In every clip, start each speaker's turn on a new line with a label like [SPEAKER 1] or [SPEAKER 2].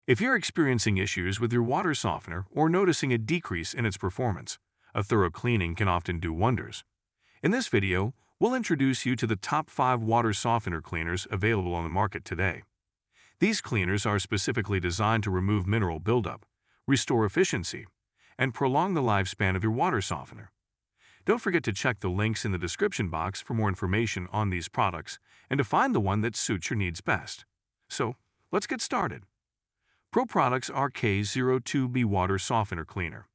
[SPEAKER 1] If you're experiencing issues with your water softener or noticing a decrease in its performance, a thorough cleaning can often do wonders. In this video, we'll introduce you to the top 5 water softener cleaners available on the market today. These cleaners are specifically designed to remove mineral buildup, restore efficiency, and prolong the lifespan of your water softener. Don't forget to check the links in the description box for more information on these products and to find the one that suits your needs best. So, let's get started. Pro Products RK02B Water Softener Cleaner.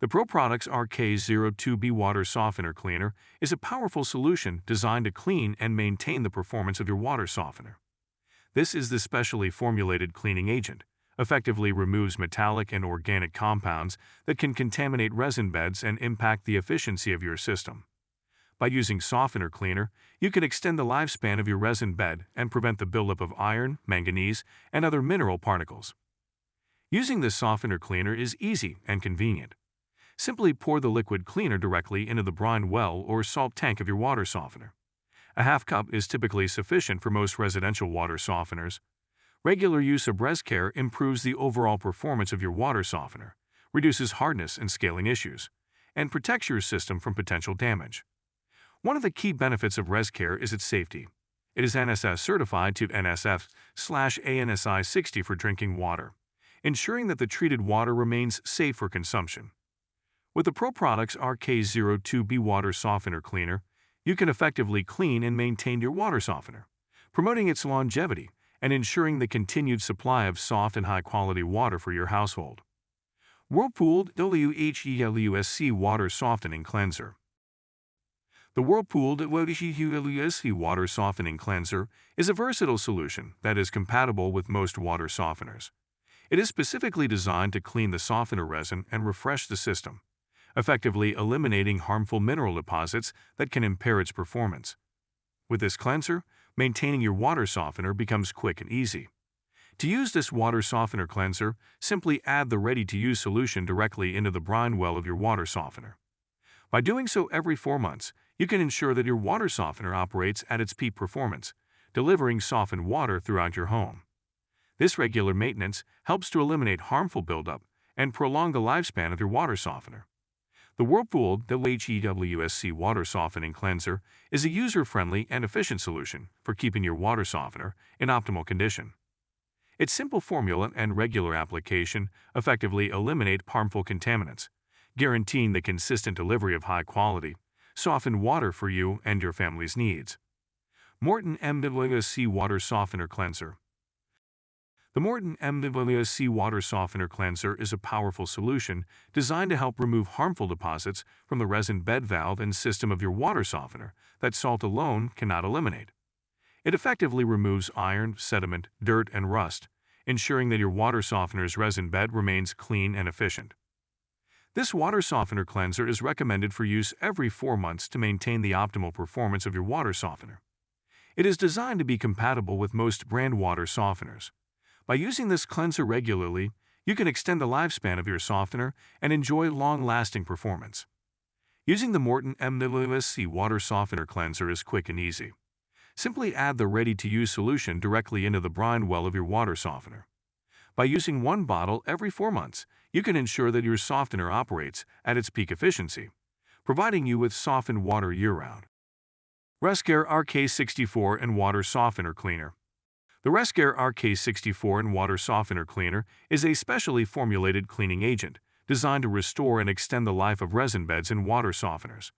[SPEAKER 1] The Pro Products RK02B Water Softener Cleaner is a powerful solution designed to clean and maintain the performance of your water softener. This is the specially formulated cleaning agent, effectively removes metallic and organic compounds that can contaminate resin beds and impact the efficiency of your system. By using Softener Cleaner, you can extend the lifespan of your resin bed and prevent the buildup of iron, manganese, and other mineral particles. Using the Softener Cleaner is easy and convenient. Simply pour the liquid cleaner directly into the brine well or salt tank of your water softener. A half cup is typically sufficient for most residential water softeners. Regular use of RESCARE improves the overall performance of your water softener, reduces hardness and scaling issues, and protects your system from potential damage. One of the key benefits of RESCARE is its safety. It is NSF certified to NSF/ANSI 60 for drinking water, ensuring that the treated water remains safe for consumption. With the Pro Products RK02B Water Softener Cleaner, you can effectively clean and maintain your water softener, promoting its longevity and ensuring the continued supply of soft and high-quality water for your household. WHIRLPOOL WHEWSC Water Softening Cleanser. The WHIRLPOOL WHEWSC Water Softening Cleanser is a versatile solution that is compatible with most water softeners. It is specifically designed to clean the softener resin and refresh the system, effectively eliminating harmful mineral deposits that can impair its performance. With this cleanser, maintaining your water softener becomes quick and easy. To use this water softener cleanser, simply add the ready-to-use solution directly into the brine well of your water softener. By doing so every 4 months, you can ensure that your water softener operates at its peak performance, delivering softened water throughout your home. This regular maintenance helps to eliminate harmful buildup and prolong the lifespan of your water softener. The WHIRLPOOL WHEWSC Water Softening Cleanser is a user-friendly and efficient solution for keeping your water softener in optimal condition. Its simple formula and regular application effectively eliminate harmful contaminants, guaranteeing the consistent delivery of high-quality, softened water for you and your family's needs. MORTON MWSC Water Softener Cleanser. The MORTON MWSC Water Softener Cleanser is a powerful solution designed to help remove harmful deposits from the resin bed valve and system of your water softener that salt alone cannot eliminate. It effectively removes iron, sediment, dirt, and rust, ensuring that your water softener's resin bed remains clean and efficient. This water softener cleanser is recommended for use every 4 months to maintain the optimal performance of your water softener. It is designed to be compatible with most brand water softeners. By using this cleanser regularly, you can extend the lifespan of your softener and enjoy long-lasting performance. Using the MORTON MWSC Water Softener Cleanser is quick and easy. Simply add the ready-to-use solution directly into the brine well of your water softener. By using 1 bottle every 4 months, you can ensure that your softener operates at its peak efficiency, providing you with softened water year-round. RESCARE RK64 and Water Softener Cleaner. The RESCARE RK64 and Water Softener Cleaner is a specially formulated cleaning agent designed to restore and extend the life of resin beds and water softeners.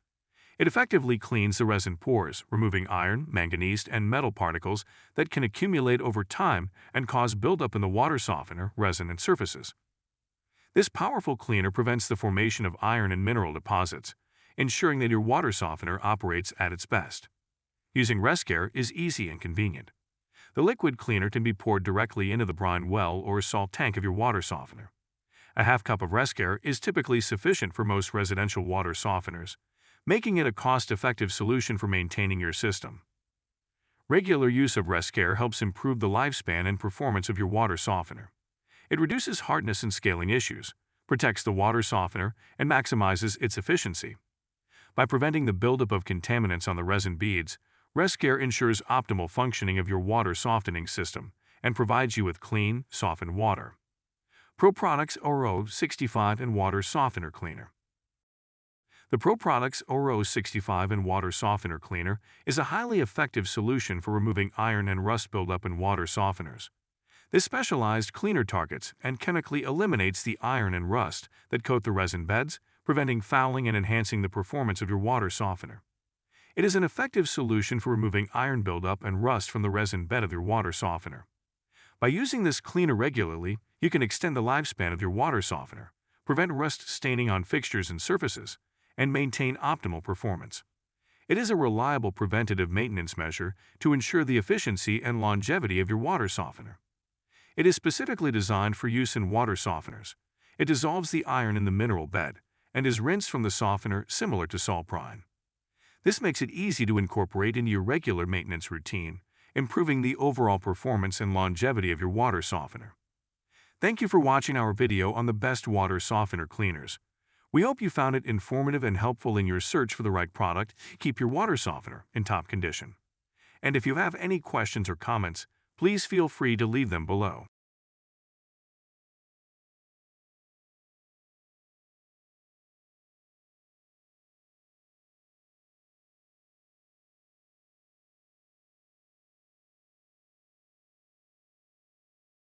[SPEAKER 1] It effectively cleans the resin pores, removing iron, manganese, and metal particles that can accumulate over time and cause buildup in the water softener, resin, and surfaces. This powerful cleaner prevents the formation of iron and mineral deposits, ensuring that your water softener operates at its best. Using RESCARE is easy and convenient. The liquid cleaner can be poured directly into the brine well or salt tank of your water softener. A half cup of RESCARE is typically sufficient for most residential water softeners, making it a cost-effective solution for maintaining your system. Regular use of RESCARE helps improve the lifespan and performance of your water softener. It reduces hardness and scaling issues, protects the water softener, and maximizes its efficiency. By preventing the buildup of contaminants on the resin beads, RESCARE ensures optimal functioning of your water softening system and provides you with clean, softened water. Pro Products Oro 65 and Water Softener Cleaner. The Pro Products Oro 65 and Water Softener Cleaner is a highly effective solution for removing iron and rust buildup in water softeners. This specialized cleaner targets and chemically eliminates the iron and rust that coat the resin beds, preventing fouling and enhancing the performance of your water softener. It is an effective solution for removing iron buildup and rust from the resin bed of your water softener. By using this cleaner regularly, you can extend the lifespan of your water softener, prevent rust staining on fixtures and surfaces, and maintain optimal performance. It is a reliable preventative maintenance measure to ensure the efficiency and longevity of your water softener. It is specifically designed for use in water softeners. It dissolves the iron in the mineral bed and is rinsed from the softener similar to salt brine. This makes it easy to incorporate into your regular maintenance routine, improving the overall performance and longevity of your water softener. Thank you for watching our video on the best water softener cleaners. We hope you found it informative and helpful in your search for the right product to keep your water softener in top condition. And if you have any questions or comments, please feel free to leave them below.